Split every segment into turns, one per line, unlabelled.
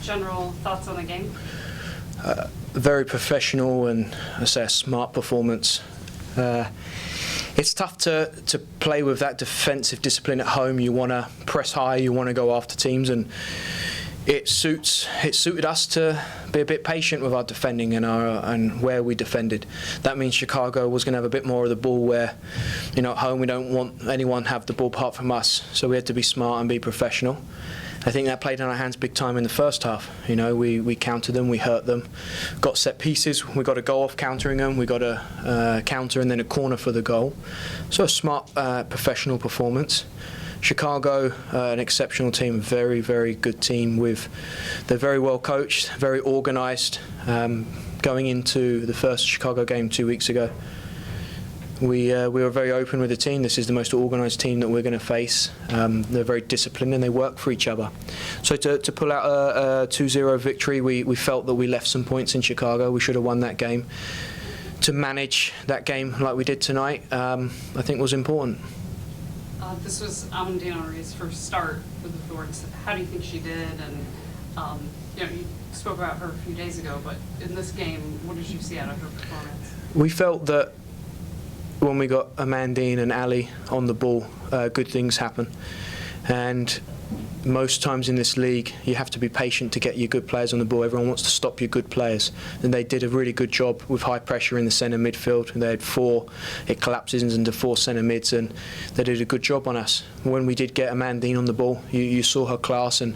general thoughts on the game?
Very professional and, I say, a smart performance. It's tough to play with that defensive discipline at home. You want to press high, you want to go after teams, and it suited us to be a bit patient with our defending and where we defended. That means Chicago was going to have a bit more of the ball, where, you know, at home we don't want anyone to have the ball apart from us. So we had to be smart and be professional. I think that played in our hands big time in the first half. You know, we countered them, we hurt them, got set pieces, we got a goal off countering them, we got a counter and then a corner for the goal. So a smart, professional performance. Chicago, an exceptional team, very, very good team. They're very well coached, very organised. Going into the first Chicago game 2 weeks ago, we were very open with the team. This is the most organised team that we're going to face. They're very disciplined and they work for each other. So to pull out a 2-0 victory, we felt that we left some points in Chicago. We should have won that game. To manage that game like we did tonight, I think was important.
This was Amandine's first start for the Thorns. How do you think she did? And you know, you spoke about her a few days ago, but in this game, what did you see out of her performance?
We felt that when we got Amandine and Ali on the ball, good things happen. And most times in this league, you have to be patient to get your good players on the ball. Everyone wants to stop your good players. And they did a really good job with high pressure in the centre midfield. They had it collapses into 4 centre mids, and they did a good job on us. When we did get Amandine on the ball, you saw her class, and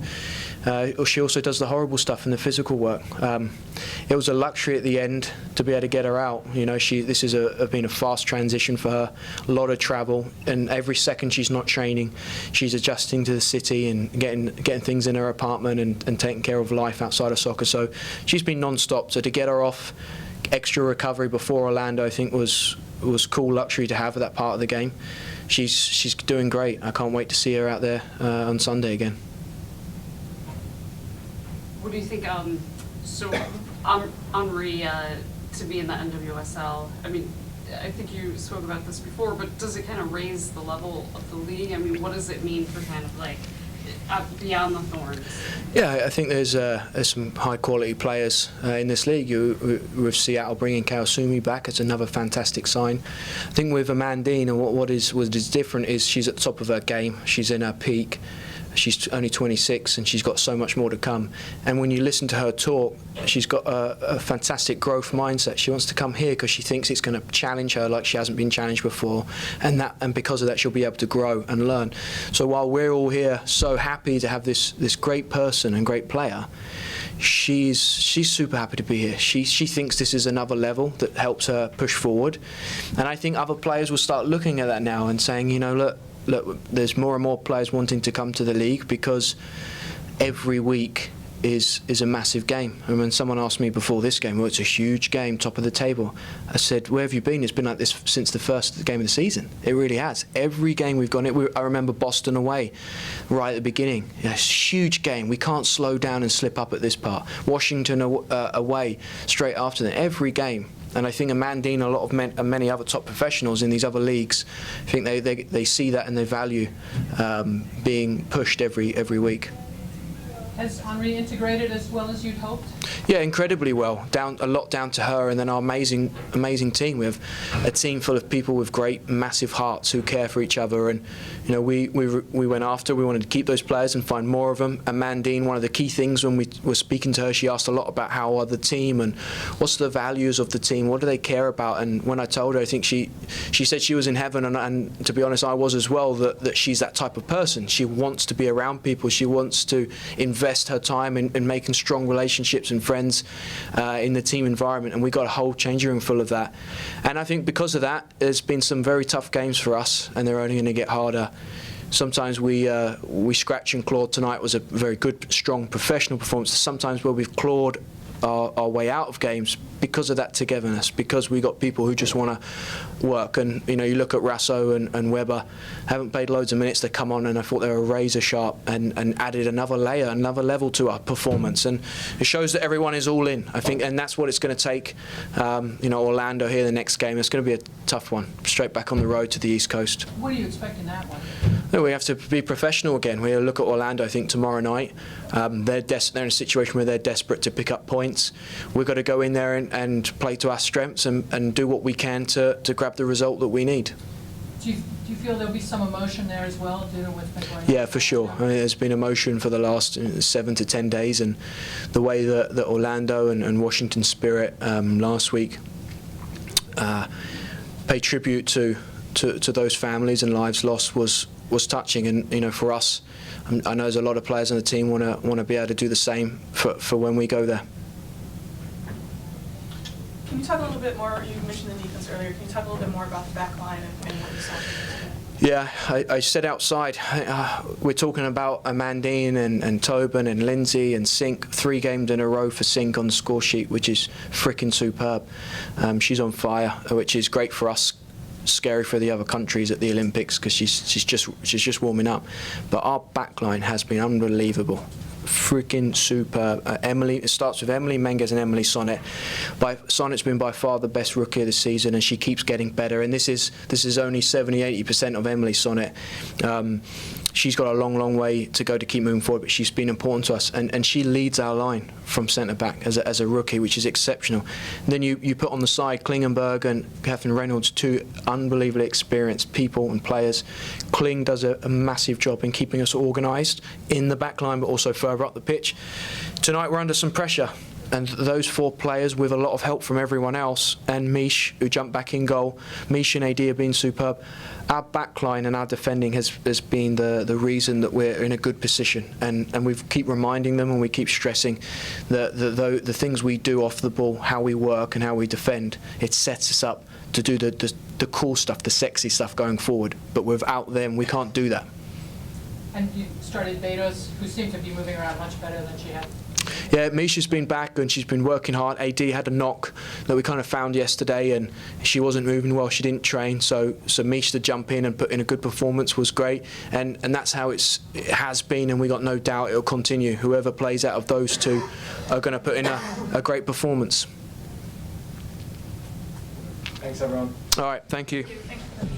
she also does the horrible stuff in the physical work. It was a luxury at the end to be able to get her out. You know, this has been a fast transition for her, a lot of travel, and every second she's not training, she's adjusting to the city and getting things in her apartment and taking care of life outside of soccer. So she's been non-stop. So to get her off, extra recovery before Orlando, I think was cool luxury to have at that part of the game. She's doing great. I can't wait to see her out there on Sunday again.
What do you think? So Henry to be in the NWSL. I mean, I think you spoke about this before, but does it kind of raise the level of the league? I mean, what does it mean for kind of like beyond the Thorns?
Yeah, I think there's some high-quality players in this league. With Seattle bringing Kawasumi back, it's another fantastic sign. I think with Amandine, and what is different is she's at the top of her game. She's in her peak. She's only 26 and she's got so much more to come. And when you listen to her talk, she's got a fantastic growth mindset. She wants to come here because she thinks it's going to challenge her like she hasn't been challenged before, and because of that she'll be able to grow and learn. So while we're all here so happy to have this great person and great player, she's super happy to be here. She thinks this is another level that helps her push forward. And I think other players will start looking at that now and saying, you know, look, there's more and more players wanting to come to the league because every week is a massive game. And when someone asked me before this game, well, it's a huge game, top of the table, I said, where have you been? It's been like this since the first game of the season. It really has. Every game we've gone, I remember Boston away right at the beginning. A huge game. We can't slow down and slip up at this part. Washington away straight after that. Every game. And I think Amandine, a lot of many other top professionals in these other leagues, I think they see that and they value being pushed every week.
Has Henry integrated as well as you'd hoped?
Yeah, incredibly well. A lot down to her and then our amazing team. We have a team full of people with great, massive hearts who care for each other. And you know, we went after. We wanted to keep those players and find more of them. Amandine, one of the key things when we were speaking to her, she asked a lot about how are the team and what's the values of the team. What do they care about? And when I told her, I think she said she was in heaven. And to be honest, I was as well. That she's that type of person. She wants to be around people. She wants to invest her time in making strong relationships and friends in the team environment, and we got a whole changing room full of that. And I think because of that, there's been some very tough games for us, and they're only going to get harder. Sometimes we scratch and claw. Tonight was a very good, strong, professional performance. Sometimes where we've clawed our way out of games because of that togetherness, because we got people who just want to work. And you know, you look at Rasso and Weber, haven't played loads of minutes, they come on and I thought they were razor sharp and added another layer, another level to our performance. And it shows that everyone is all in, I think, and that's what it's going to take. You know, Orlando here, the next game, it's going to be a tough one, straight back on the road to the East Coast.
What do you expect in that one?
We have to be professional again. We'll look at Orlando, I think, tomorrow night. They're in a situation where they're desperate to pick up points. We've got to go in there and play to our strengths and do what we can to grab the result that we need.
Do you feel there'll be some emotion there as well, dealing with the going?
Yeah, for sure. I mean, there's been emotion for the last 7 to 10 days, and the way that Orlando and Washington Spirit last week paid tribute to those families and lives lost was touching. And you know, for us, I know there's a lot of players on the team want to be able to do the same for when we go there.
Can you talk a little bit more, you mentioned the defense earlier, can you talk a little bit more about the back line and what you saw?
Yeah, I said outside, we're talking about Amandine and Tobin and Lindsay and Sink, 3 games in a row for Sink on the score sheet, which is freaking superb. She's on fire, which is great for us, scary for the other countries at the Olympics because she's just warming up. But our back line has been unbelievable. Freaking superb. Emily, it starts with Emily Menges and Emily Sonnet. Sonnet's been by far the best rookie of the season, and she keeps getting better. And this is only 70-80% of Emily Sonnet. She's got a long way to go to keep moving forward, but she's been important to us, and she leads our line from centre back as a rookie, which is exceptional. And then you put on the side Klingenberg and Catherine Reynolds, 2 unbelievably experienced people and players. Kling does a massive job in keeping us organised in the back line, but also further up the pitch. Tonight we're under some pressure, and those 4 players, with a lot of help from everyone else, and Mish, who jumped back in goal. Mish and AD have been superb. Our backline and our defending has been the reason that we're in a good position, and we keep reminding them and we keep stressing that the things we do off the ball, how we work and how we defend, it sets us up to do the cool stuff, the sexy stuff going forward. But without them, we can't do that.
And you started Betos, who seemed to be moving around much better than she had.
Yeah, Misha's been back and she's been working hard. AD had a knock that we kind of found yesterday, and she wasn't moving well. She didn't train, so Misha to jump in and put in a good performance was great, and that's how it has been, and we got no doubt it'll continue. Whoever plays out of those 2 are going to put in a great performance.
Thanks, everyone.
All right, thank you.
Thank you.